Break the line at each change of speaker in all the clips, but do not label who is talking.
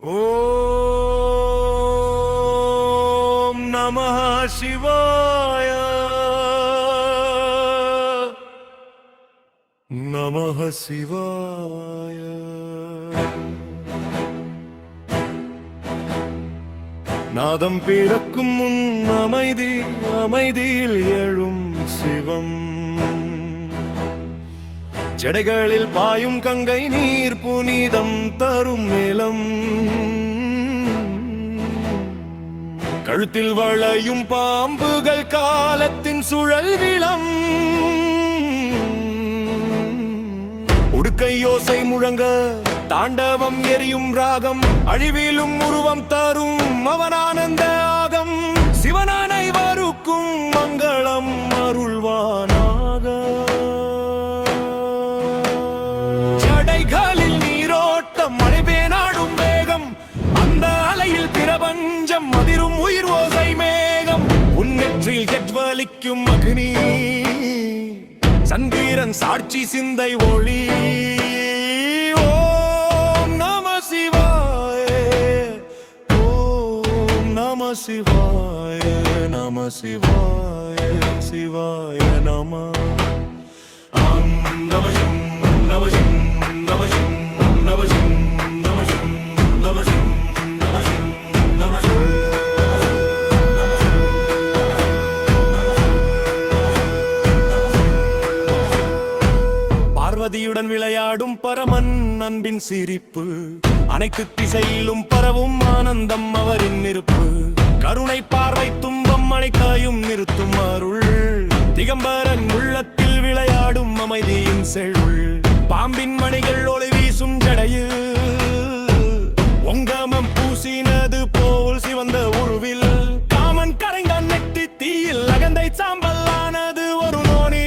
ஓம் நமः சிவாய நமः சிவாய. நாதம் பிறக்கும் முன் அமைதி, அமைதியில் எழும் சிவம். ஜடைகளில் பாயும் கங்கை நீர் புனிதம் தரும் நிலம். கழுத்தில் வளையும் பாம்புகள் காலத்தின் சுழல் விளம். உடுக்கை யோசை முழங்க தாண்டவம் எரியும் ராகம். அழிவிலும் உருவம் தரும் அவன் ஆனந்த ஆகம். சிவனான வருக்கும் மங்களம் அருள்வானாக. ஜடைகளில் நீரோட்டம் மழைபே நாடும் வேகம். அந்த அலையில் பிரபஞ்சம் அதிரும் உயிர் ஓசை மேகம். உன்னெற்றில் கெட்வலிக்கும் அக்னி. சந்திரன் சாட்சி சிந்தை ஒளி. ஓம் நம சிவாய, ஓம் நம சிவாய, நம சிவாய, சிவாய நம. நமஜம் நமஜம் நமஜம் நமஜம் நமஜம் நமஜம். பார்வதியுடன் விளையாடும் பரமன் அன்பின் சிரிப்பு. அனைத்து திசையிலும் பரவும் ஆனந்தம் அவரின் இருப்பு. கருணை பார்வை துன்பம் அனைத்தையும் நிறுத்தும் அருள். திகம்பரன் உள்ளத்தில் விளையாடும் அமைதியின் செழுள். பாம்பின் மணிகள் ஒளி வீசும் ஜடையில் ஒங்கமம் பூசினது போல் சிவந்த உருவில். காமன் கரைந்தான் நெட்டி தீயில் அகந்தை சாம்பலானது ஒரு நோனி.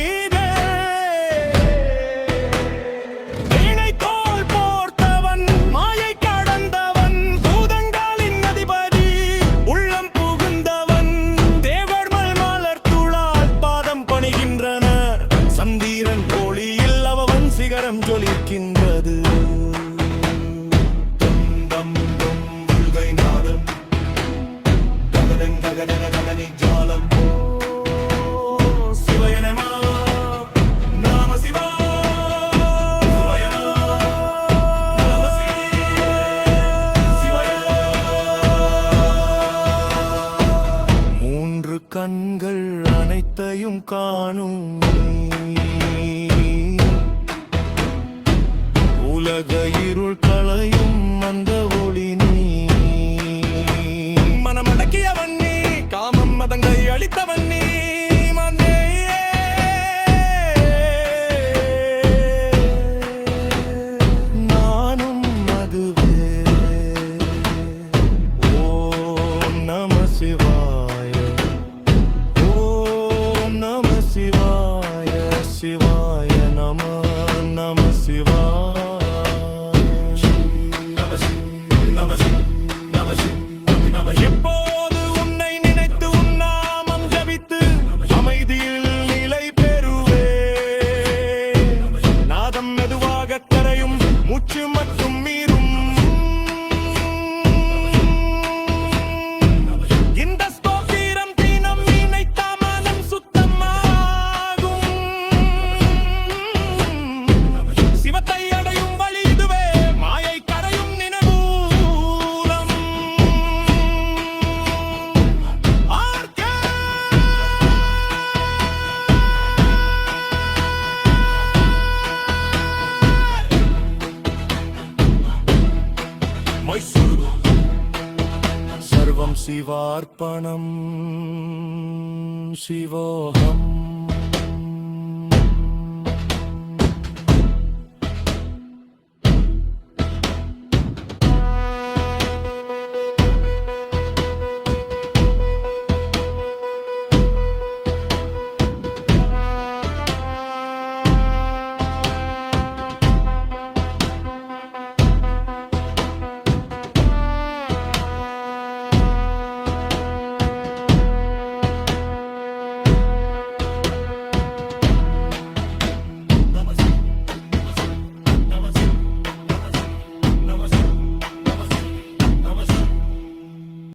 சந்திரன் ஒளியில் அவன் சிகரம் ஜொலிக்கின்றது. தம் உள்கை நாதம் ககனி ஜாலம். சிவயனமா நாம சிவா. மூன்று கண்கள் அனைத்தையும் காணும். உலக இருள் களையும் அந்த ஒளி நீ. மனமடக்கியவன் நீ, காமம் மதங்கை அளித்தவன் நீ. நானும் அதுவே. ஓம் நம சிவாய, ஓம் நம சிவாய, சிவாய நம. நம சிவாய. எப்போது உன்னை நினைத்து உன்னாமம் ஜபித்து அமைதியில் நிலை பெறுவே. நாதம் மெதுவாக கரையும் மூச்சு மட்டும் மீறும். இந்த ஸ்தோத்திரம் தினம் நினைத்த மனம் சுத்தமாகும். சிவத்தை அடையும் வழி இதுவே, மாயை கரையும் நினைவூலம். सर्वं शिवार्पणं शिवोऽहम्.